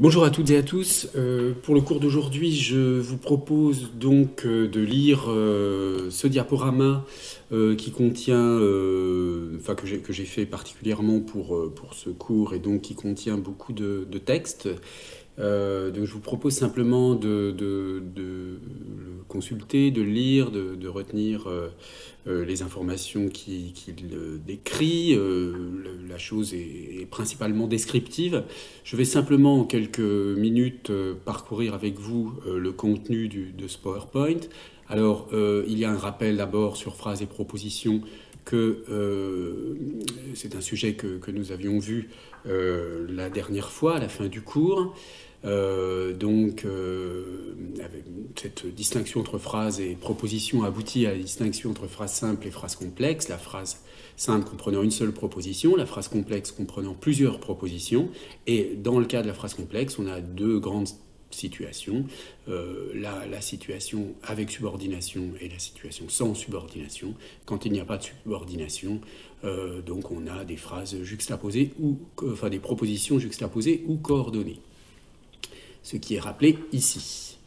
Bonjour à toutes et à tous. Pour le cours d'aujourd'hui, je vous propose donc de lire ce diaporama qui contient, que j'ai fait particulièrement pour ce cours et donc qui contient beaucoup de textes. Donc je vous propose simplement de le consulter, de le lire, de retenir les informations qu'il décrit. La chose est principalement descriptive. Je vais simplement en quelques minutes parcourir avec vous le contenu de ce PowerPoint. Alors, il y a un rappel d'abord sur phrases et propositions que c'est un sujet que nous avions vu la dernière fois, à la fin du cours. Avec cette distinction entre phrases et propositions aboutit à la distinction entre phrase simple et phrase complexe. La phrase simple comprenant une seule proposition, la phrase complexe comprenant plusieurs propositions. Et dans le cas de la phrase complexe, on a deux grandes situations. La situation avec subordination et la situation sans subordination. Quand il n'y a pas de subordination, donc on a des phrases juxtaposées des propositions juxtaposées ou coordonnées. Ce qui est rappelé ici.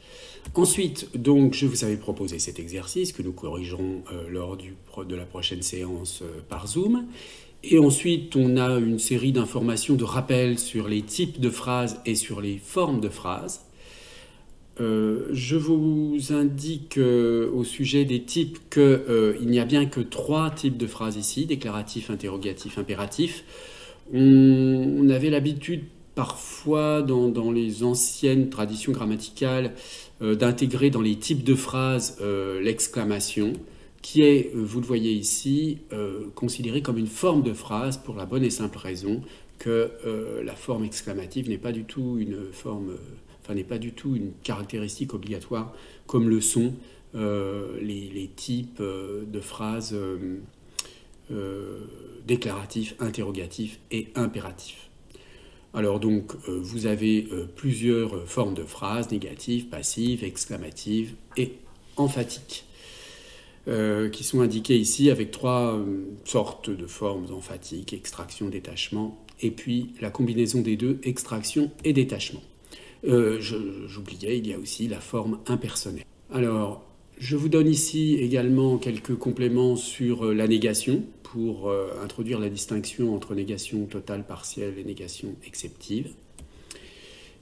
Ensuite, donc, je vous avais proposé cet exercice que nous corrigerons lors de la prochaine séance par Zoom. Et ensuite, on a une série d'informations de rappel sur les types de phrases et sur les formes de phrases. Je vous indique au sujet des types qu'il n'y a bien que 3 types de phrases ici, déclaratif, interrogatif, impératif. On avait l'habitude parfois dans les anciennes traditions grammaticales d'intégrer dans les types de phrases l'exclamation, qui est, vous le voyez ici, considérée comme une forme de phrase pour la bonne et simple raison que la forme exclamative n'est pas du tout n'est pas du tout une caractéristique obligatoire comme le sont les types de phrases déclaratifs, interrogatifs et impératifs. Alors donc, vous avez plusieurs formes de phrases, négatives, passives, exclamatives et emphatiques, qui sont indiquées ici avec 3 sortes de formes emphatiques, extraction, détachement, et puis la combinaison des deux, extraction et détachement. J'oubliais, il y a aussi la forme impersonnelle. Alors, je vous donne ici également quelques compléments sur la négation, pour introduire la distinction entre négation totale partielle et négation exceptive.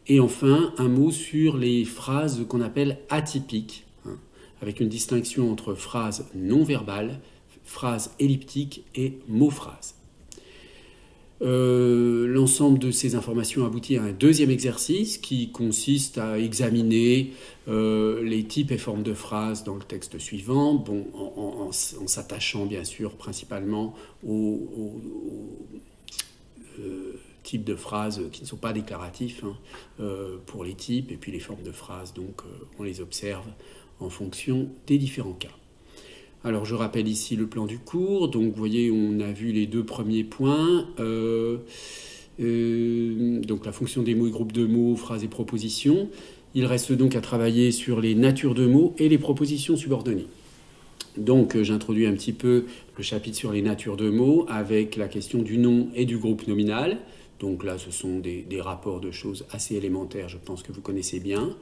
Et enfin, un mot sur les phrases qu'on appelle atypiques, avec une distinction entre phrases non verbales, phrases elliptiques et mots-phrases. L'ensemble de ces informations aboutit à un deuxième exercice qui consiste à examiner les types et formes de phrases dans le texte suivant, en s'attachant bien sûr principalement aux types de phrases qui ne sont pas déclaratifs pour les types, et puis les formes de phrases, donc on les observe en fonction des différents cas. Alors je rappelle ici le plan du cours, donc vous voyez on a vu les 2 premiers points, donc la fonction des mots et groupes de mots, phrases et propositions. Il reste donc à travailler sur les natures de mots et les propositions subordonnées. Donc j'introduis un petit peu le chapitre sur les natures de mots avec la question du nom et du groupe nominal. Donc là ce sont des rapports de choses assez élémentaires, je pense que vous connaissez bien.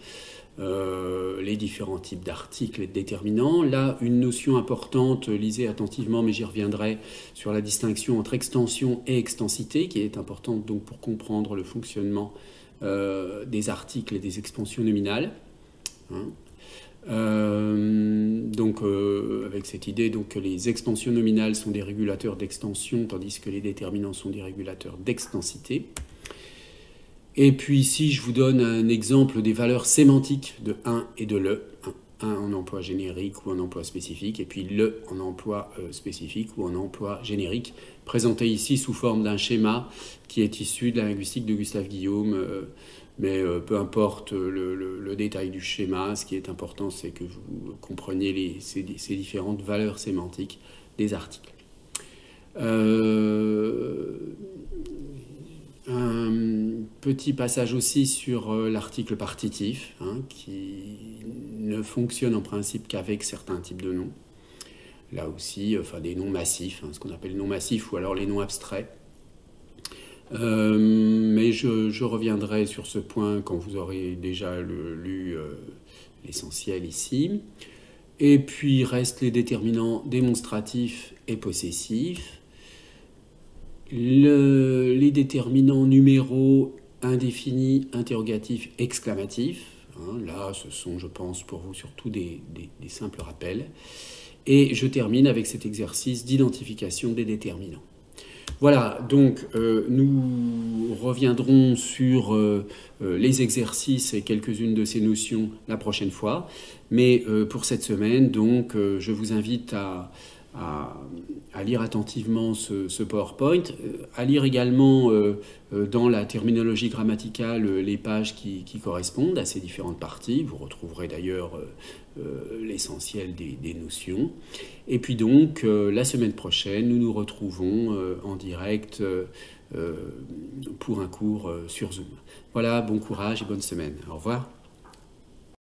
Les différents types d'articles et de déterminants. Là, une notion importante, lisez attentivement, mais j'y reviendrai, sur la distinction entre extension et extensité, qui est importante donc pour comprendre le fonctionnement des articles et des expansions nominales. Avec cette idée donc, que les expansions nominales sont des régulateurs d'extension, tandis que les déterminants sont des régulateurs d'extensité. Et puis ici, je vous donne un exemple des valeurs sémantiques de un et de le. Un en emploi générique ou en emploi spécifique, et puis le en emploi spécifique ou en emploi générique, présenté ici sous forme d'un schéma qui est issu de la linguistique de Gustave Guillaume, mais peu importe le détail du schéma, ce qui est important, c'est que vous compreniez ces différentes valeurs sémantiques des articles. Un petit passage aussi sur l'article partitif, qui ne fonctionne en principe qu'avec certains types de noms. Là aussi, des noms massifs, ce qu'on appelle les noms massifs ou alors les noms abstraits. Mais je reviendrai sur ce point quand vous aurez déjà lu l'essentiel ici. Et puis restent les déterminants démonstratifs et possessifs. Les déterminants numéraux indéfinis, interrogatifs, exclamatifs. Là, ce sont, je pense, pour vous surtout des simples rappels. Et je termine avec cet exercice d'identification des déterminants. Voilà, donc nous reviendrons sur les exercices et quelques-unes de ces notions la prochaine fois. Mais pour cette semaine, donc, je vous invite à lire attentivement ce PowerPoint, à lire également dans la terminologie grammaticale les pages qui correspondent à ces différentes parties. Vous retrouverez d'ailleurs l'essentiel des notions. Et puis donc, la semaine prochaine, nous nous retrouvons en direct pour un cours sur Zoom. Voilà, bon courage et bonne semaine. Au revoir.